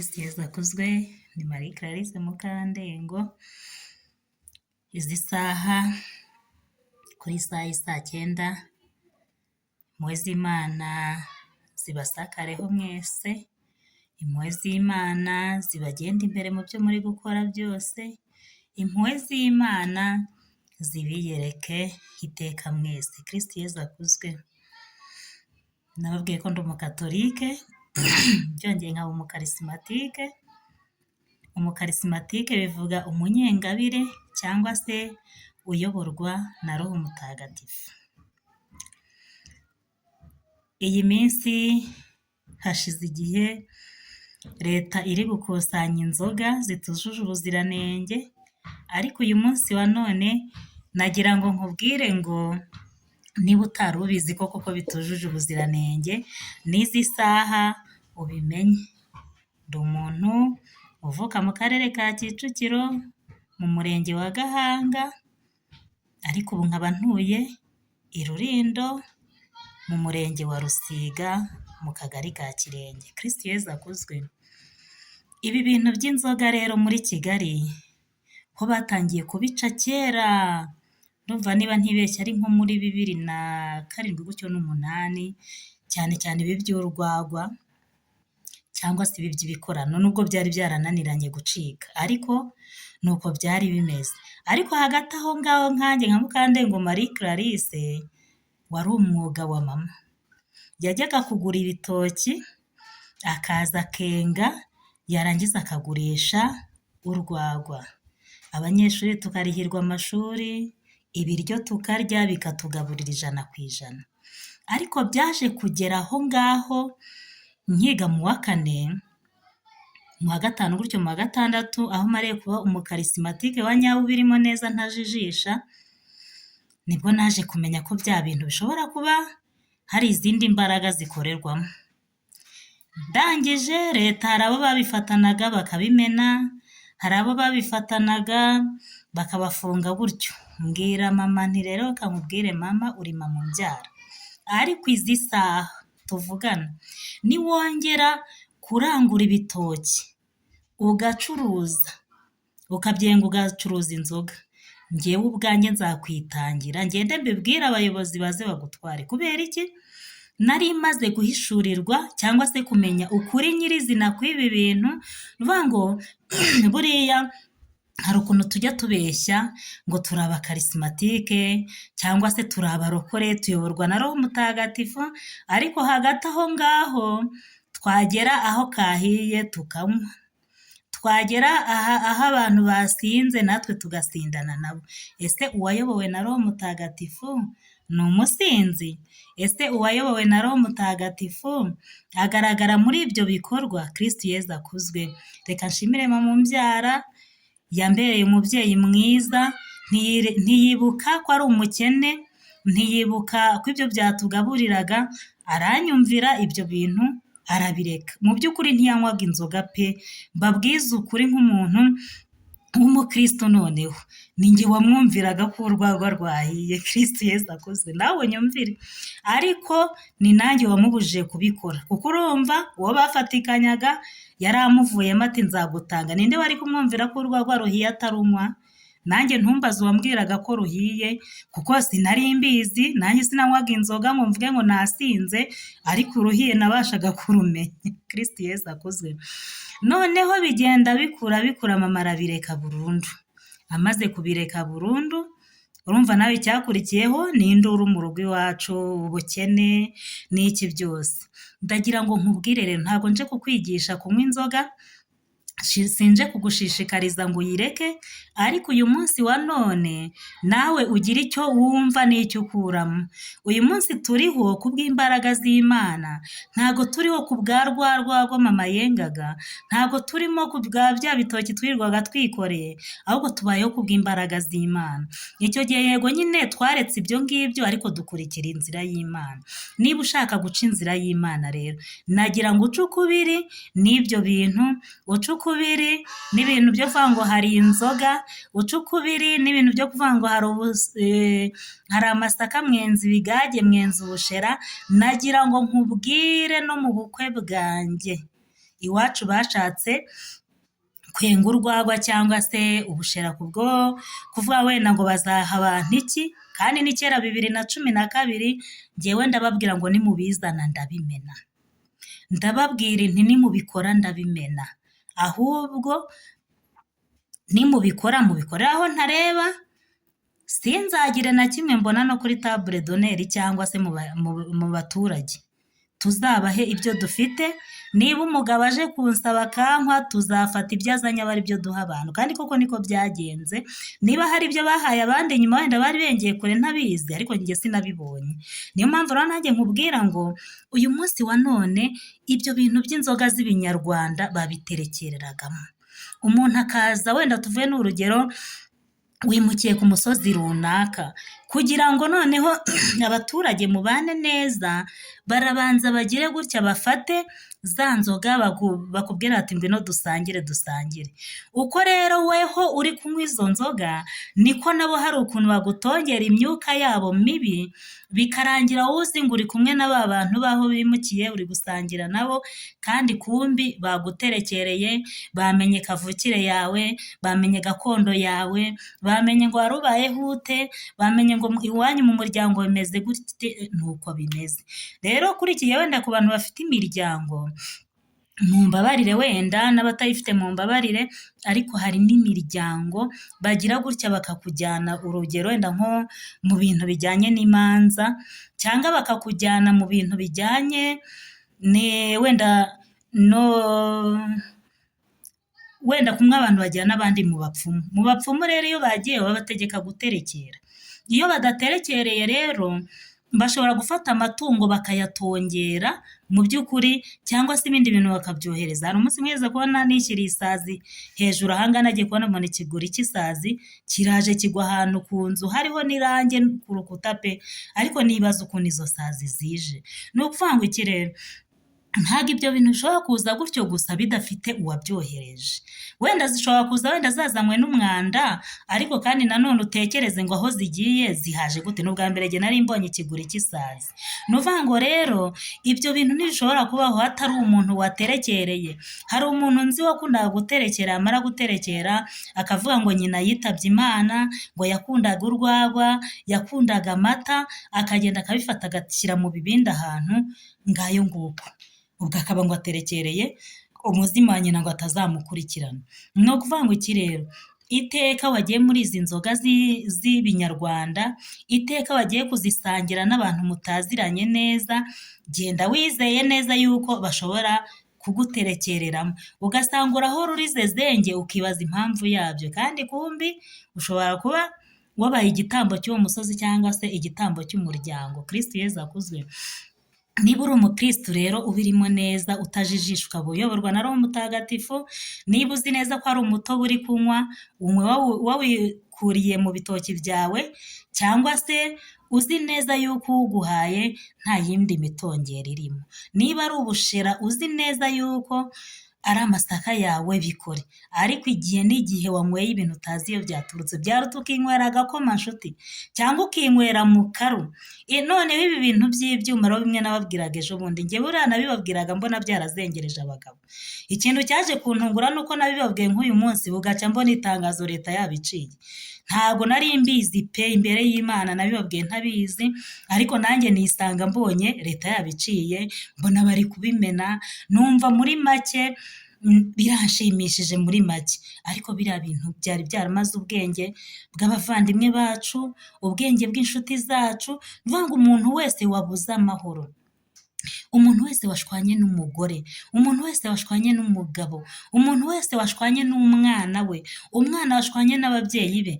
Kristo Yezu akuzwe, ni Marie Clarisse Mukandengo. Izi saha kuri isaha y'isaa 9, impuhwe z'Imana zibasakareho mwese, impuhwe z'Imana zibagenda imbere mu byo muri gukora byose, impuhwe z'Imana zibiyereke iteka mwese. Kristo Yezu akuzwe. Nababwiye ko ndi umukatolike, byongeye nkaba umukarisimatike. Umukarisimatike bivuga umunyengabire cyangwa se uyoborwa na Roho Mutagatifu. Iyi minsi hashize igihe leta iri gukusanya inzoga zitujuje ubuziranenge, ariko uyu munsi wa none nagira ngo nkubwire ngo niba utari ubizi ko koko bitujuje ubuziranenge, n'izi saha ubimenye. Ndi umuntu uvuka mu karere ka Kicukiro mu murenge wa Gahanga, ariko ubu nkaba ntuye i Rulindo mu murenge wa Rusiga mu kagari ka Kirenge. Kristo Yezu akuzwe. Ibi bintu by'inzoga rero muri Kigali ho batangiye kubica kera, ndumva niba ntibeshya ari nko muri 2007 gutyo n'8, cyane cyane ibi by'urwagwa cyangwa se ibi by'ibikorano, nubwo byari byarananiranye gucika, ariko nuko byari bimeze. Ariko hagati aho ngaho nkanjye nka Mukandengo Marie Clarisse, wari umwuga wa mama. Yajyaga kugura ibitoki akaza akenga, yarangiza akagurisha urwagwa, abanyeshuri tukarihirwa amashuri, ibiryo tukarya bikatugaburira 100%. Ariko byaje kugera aho ngaho nkiga mu wa 4, mu wa 5 gutyo mu wa 6, aho mariye kuba umukarisimatike wa nyawo birimo neza ntajijisha, nibwo naje kumenya ko bya bintu bishobora kuba hari izindi mbaraga zikorerwamo. Ndangije leta hari abo babifatanaga bakabimena, hari abo babifatanaga bakabafunga gutyo. Mbwira mama nti rero kamubwire mama, uri mama umbyara, ariko izi saha tuvugana niwongera kurangura ibitoki ugacuruza, ukabyenga ugacuruza inzoga, njyewe ubwanjye nzakwitangira ngende mbibwira abayobozi baze bagutware. Kubera iki? Nari maze guhishurirwa cyangwa se kumenya ukuri nyirizina kw'ibi bintu. Nuvuga ngo buriya hari ukuntu tujya tubeshya ngo turi abakarismatike cyangwa se turi abarokore tuyoborwa na Roho Mutagatifu, ariko hagati aho ngaho twagera aho kahiye tukanywa, twagera aho abantu basinze natwe tugasindana nabo. Ese uwayobowe na Roho Mutagatifu ni umusinzi? Ese uwayobowe na Roho Mutagatifu agaragara muri ibyo bikorwa? Kristo Yezu akuzwe. Reka nshimire mama umbyara, yambereye umubyeyi mwiza, ntiyibuka ko ari umukene, ntiyibuka ko ibyo byatugaburiraga, aranyumvira ibyo bintu arabireka. Mu by'ukuri ntiyanywaga inzoga pe, mbabwiza ukuri nk'umuntu w'umukristo. Noneho ninjye wamwumviraga ko urwagwa rwahiye. Kristo Yezu akozwe. Nawe nyumvire. Ariko ni nanjye wamubujije kubikora, kuko urumva uwo bafatikanyaga yari amuvuyemo ati nzagutanga. Ninde wari kumwumvira ko urwagwa ruhiye atarunywa? Nanjye ntumbaze uwambwiraga ko ruhiye, kuko sinari mbizi. Nanjye sinanywaga inzoga ngo mvuge ngo nasinze, ariko uruhiye nabashaga kurumenya. Kristo Yezu akozwe. Noneho bigenda bikura mama arabireka burundu. Amaze kubireka burundu, urumva nawe icyakurikiyeho ni induru mu rugo iwacu, ubukene n'iki byose. Ndagira ngo nkubwire rero, ntabwo nje kukwigisha kunywa inzoga, sinje kugushishikariza ngo uyireke, ariko uyu munsi wa none nawe ugira icyo wumva n'icyo ukuramo. Uyu munsi turiho kubw'imbaraga z'Imana, ntago turiho kubwa rwagwa mama yengaga, ntago turimo kubwa bya bitoki twirwaga twikoreye, ahubwo tubayeho kubw'imbaraga z'Imana. Icyo gihe yego nyine twaretse ibyo ngibyo, ariko dukurikira inzira y'Imana. Niba ushaka guca inzira y'Imana rero, nagira ngo uce ukubiri n'ibyo bintu, uce ukubiri n'ibintu byo kuvuga ngo hari inzoga, uce ukubiri n'ibintu byo kuvuga ngo hari amasaka mwenzi ibigage mwenzi ubushera. Nagira ngo nkubwire no mu bukwe bwanjye iwacu bashatse kwenga urwagwa cyangwa se ubushera kubwo kuvuga wenda ngo bazaha abantu iki, kandi ni kera 2012 njyewe ndababwira ngo nimubizana ndabimena, ndababwira nti nimubikora ndabimena, ahubwo nimubikora mubikorera aho ntareba, sinzagire na kimwe mbona no kuri table d'honneur cyangwa se mu baturage, tuzabahe ibyo dufite, niba umugabo aje kunsaba akankwa tuzafata ibyo azanye aba ari byo duha abantu, kandi koko niko byagenze. Niba hari ibyo bahaye abandi nyuma wenda bari bengeye kure ntabizi, ariko njye sinabibonye. Niyo mpamvu rero nanjye nkubwira ngo uyu munsi wa none ibyo bintu by'inzoga z'ibinyarwanda babiterekereragamo, umuntu akaza wenda tuvuye n'urugero wimukiye ku musozi runaka, kugira ngo noneho abaturage mubane neza, barabanza bagire gutya bafate za nzoga bakubwira ati ngwino dusangire. Uko rero weho uri kunywa izo nzoga, niko nabo hari ukuntu bagutongera imyuka yabo mibi, bikarangira uzi ngo uri kumwe na ba bantu baho bimukiye uri gusangira nabo, kandi kumbi baguterekereye, bamenye kavukire yawe, bamenye gakondo yawe, bamenye ngo wari ubayeho ute, bamenye ngo iwanyu mu muryango bimeze gute. Nuko bimeze rero. Kuri iki wenda ku bantu bafite imiryango, mumbabarire wenda n'abatayifite mumbabarire, ariko hari n'imiryango bagira gutya bakakujyana, urugero wenda nko mu bintu bijyanye n'imanza, cyangwa bakakujyana mu bintu bijyanye wenda kumwe abantu bajyana abandi mu bapfumu rero iyo bagiye babategeka guterekera. Iyo badaterekereye rero bashobora gufata amatungo bakayatongera mu by'ukuri, cyangwa se ibindi bintu bakabyohereza. Hari umunsi mweze kubona nishyiriye isazi hejuru ahangana, nagiye kubona mbona ikiguri cy'isazi kiraje kigwa ahantu ku nzu hariho n'irange ku rukuta pe, ariko nibaza ukuntu izo sazi zije. Ni ukuvuga ngo iki rero, ntabwo ibyo bintu bishobora kuza gutyo gusa bidafite uwabyohereje. Wenda zishobora kuza wenda zazanywe n'umwanda, ariko kandi nanone utekereze ngo aho zigiye zihaje gute. N'ubwa mbere njye nari mbonye ikiguri cy'isazi. Ni ukuvuga ngo rero ibyo bintu ntibishobora kubaho hatari umuntu waterekereye. Hari umuntu nzi wakundaga guterekera, amara guterekera akavuga ngo nyina yitabye Imana, ngo yakundaga urwagwa, yakundaga amata, akagenda akabifata agashyira mu bibindi ahantu ngayo nguko, ubwo akaba ngo aterekereye umuzimu wa nyina ngo atazamukurikirana. Ni ukuvuga ngo iki rero, iteka wagiye muri izi nzoga z'ibinyarwanda, iteka wagiye kuzisangira n'abantu mutaziranye neza, genda wizeye neza yuko bashobora kuguterekereramo, ugasanga urahora urize zenge, ukibaza impamvu yabyo, kandi kumbi ushobora kuba wabaye igitambo cy'uwo musozi cyangwa se igitambo cy'umuryango. Kristo Yezu akuzwe. Niba uri umukristo rero ubirimo neza, utajijisha, ukaba uyoborwa na Roho Mutagatifu, niba uzi neza ko ari umutobe uri kunywa, unywe wawikuriye mu bitoki byawe, cyangwa se uzi neza yuko uguhaye nta yindi mitongero irimo. Niba ari ubushera uzi neza yuko ari amasaka yawe, bikore. Ariko igihe n'igihe wanyweye ibintu utazi iyo byaturutse, byaruta ukinywera agakoma nshuti, cyangwa ukinywera mu karu. Noneho ibi bintu by'ibyuma rero bimwe nababwiraga ejo bundi, njye buriya nabibabwiraga mbona byarazengereje abagabo. Ikintu cyaje kuntungura nuko nabibabwiye nk'uyu munsi bugaca mbona itangazo leta yabiciye. Ntabwo nari mbizi pe, imbere y'Imana nabibabwiye ntabizi, ariko nanjye nisanga mbonye leta yabiciye, mbona bari kubimena, numva muri make biranshimishije muri make. Ariko biriya bintu byari byaramaze ubwenge bw'abavandimwe bacu, ubwenge bw'inshuti zacu. Bivuga ngo umuntu wese wabuze amahoro, umuntu wese washwanye n'umugore, umuntu wese washwanye n'umugabo, umuntu wese washwanye n'umwana we, umwana washwanye n'ababyeyi be,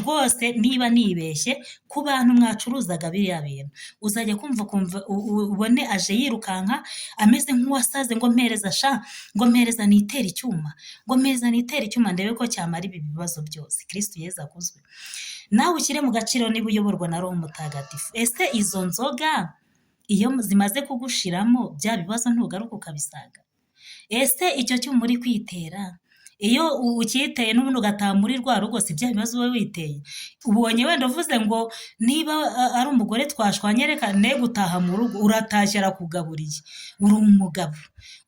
rwose niba nibeshye ku bantu mwacuruzaga biriya bintu, uzajya kumva ubone aje yirukanka ameze nk'uwasaze, ngo mpereza ngo mpereza nitere icyuma, ngo mpereza nitere icyuma ndebe ko cyamara ibi bibazo byose. Kristo Yezu akuzwe. Nawe ushyire mu gaciro niba uyoborwa na Roho Mutagatifu. Ese izo nzoga iyo zimaze kugushiramo bya bibazo ntugaruka ukabisaga? Ese icyo cyuma uri kwitera, iyo ukiteye n'ubundi ugataha muri rwa rugo si bya bibazo uba witeye. Ubonye wenda uvuze ngo niba ari umugore twashwanye reka ne gutaha mu rugo, uratashye arakugaburiye, uri umugabo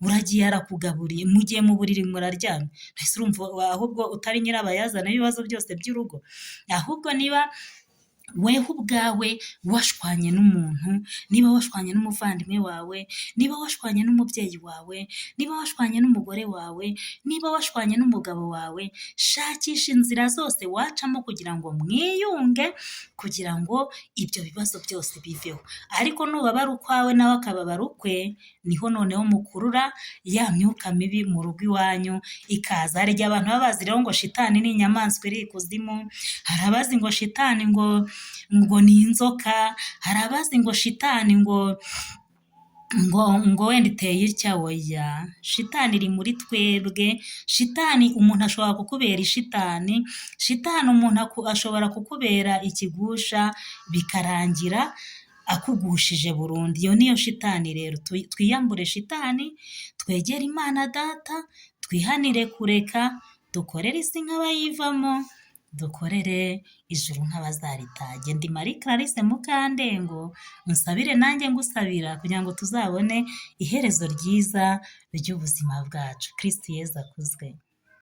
uragiye arakugaburiye, mugiye mu buriri muraryamye, ese urumva ahubwo utari nyirabayazana w'ibibazo byose by'urugo? Ahubwo niba weho ubwawe washwanye n'umuntu, niba washwanye n'umuvandimwe wawe, niba washwanye n'umubyeyi wawe, niba washwanye n'umugore wawe, niba washwanye n'umugabo wawe, shakisha inzira zose wacamo kugira ngo mwiyunge, kugira ngo ibyo bibazo byose biveho. Ariko nubabara ukwawe nawe akababara ukwe, niho noneho mukurura ya myuka mibi mu rugo iwanyu ikaza. Hari igihe abantu baba bazi rero ngo shitani ni inyamaswa iri ikuzimu, hari abazi ngo shitani ngo ni inzoka, hari abazi ngo shitani ngo wenda iteye itya. Oya, shitani iri muri twebwe. Shitani umuntu ashobora kukubera ishitani, shitani umuntu ashobora kukubera ikigusha bikarangira akugushije burundu. Iyo niyo shitani rero. Twiyambure shitani, twegere Imana Data, twihanire kureka, dukorere isi nk'abayivamo, dukorere ijuru nk'abazaritage. Ndi Marie Clarisse Mukandengo, unsabire nanjye ngusabira kugira ngo tuzabone iherezo ryiza ry'ubuzima bwacu. Kristo Yezu akuzwe.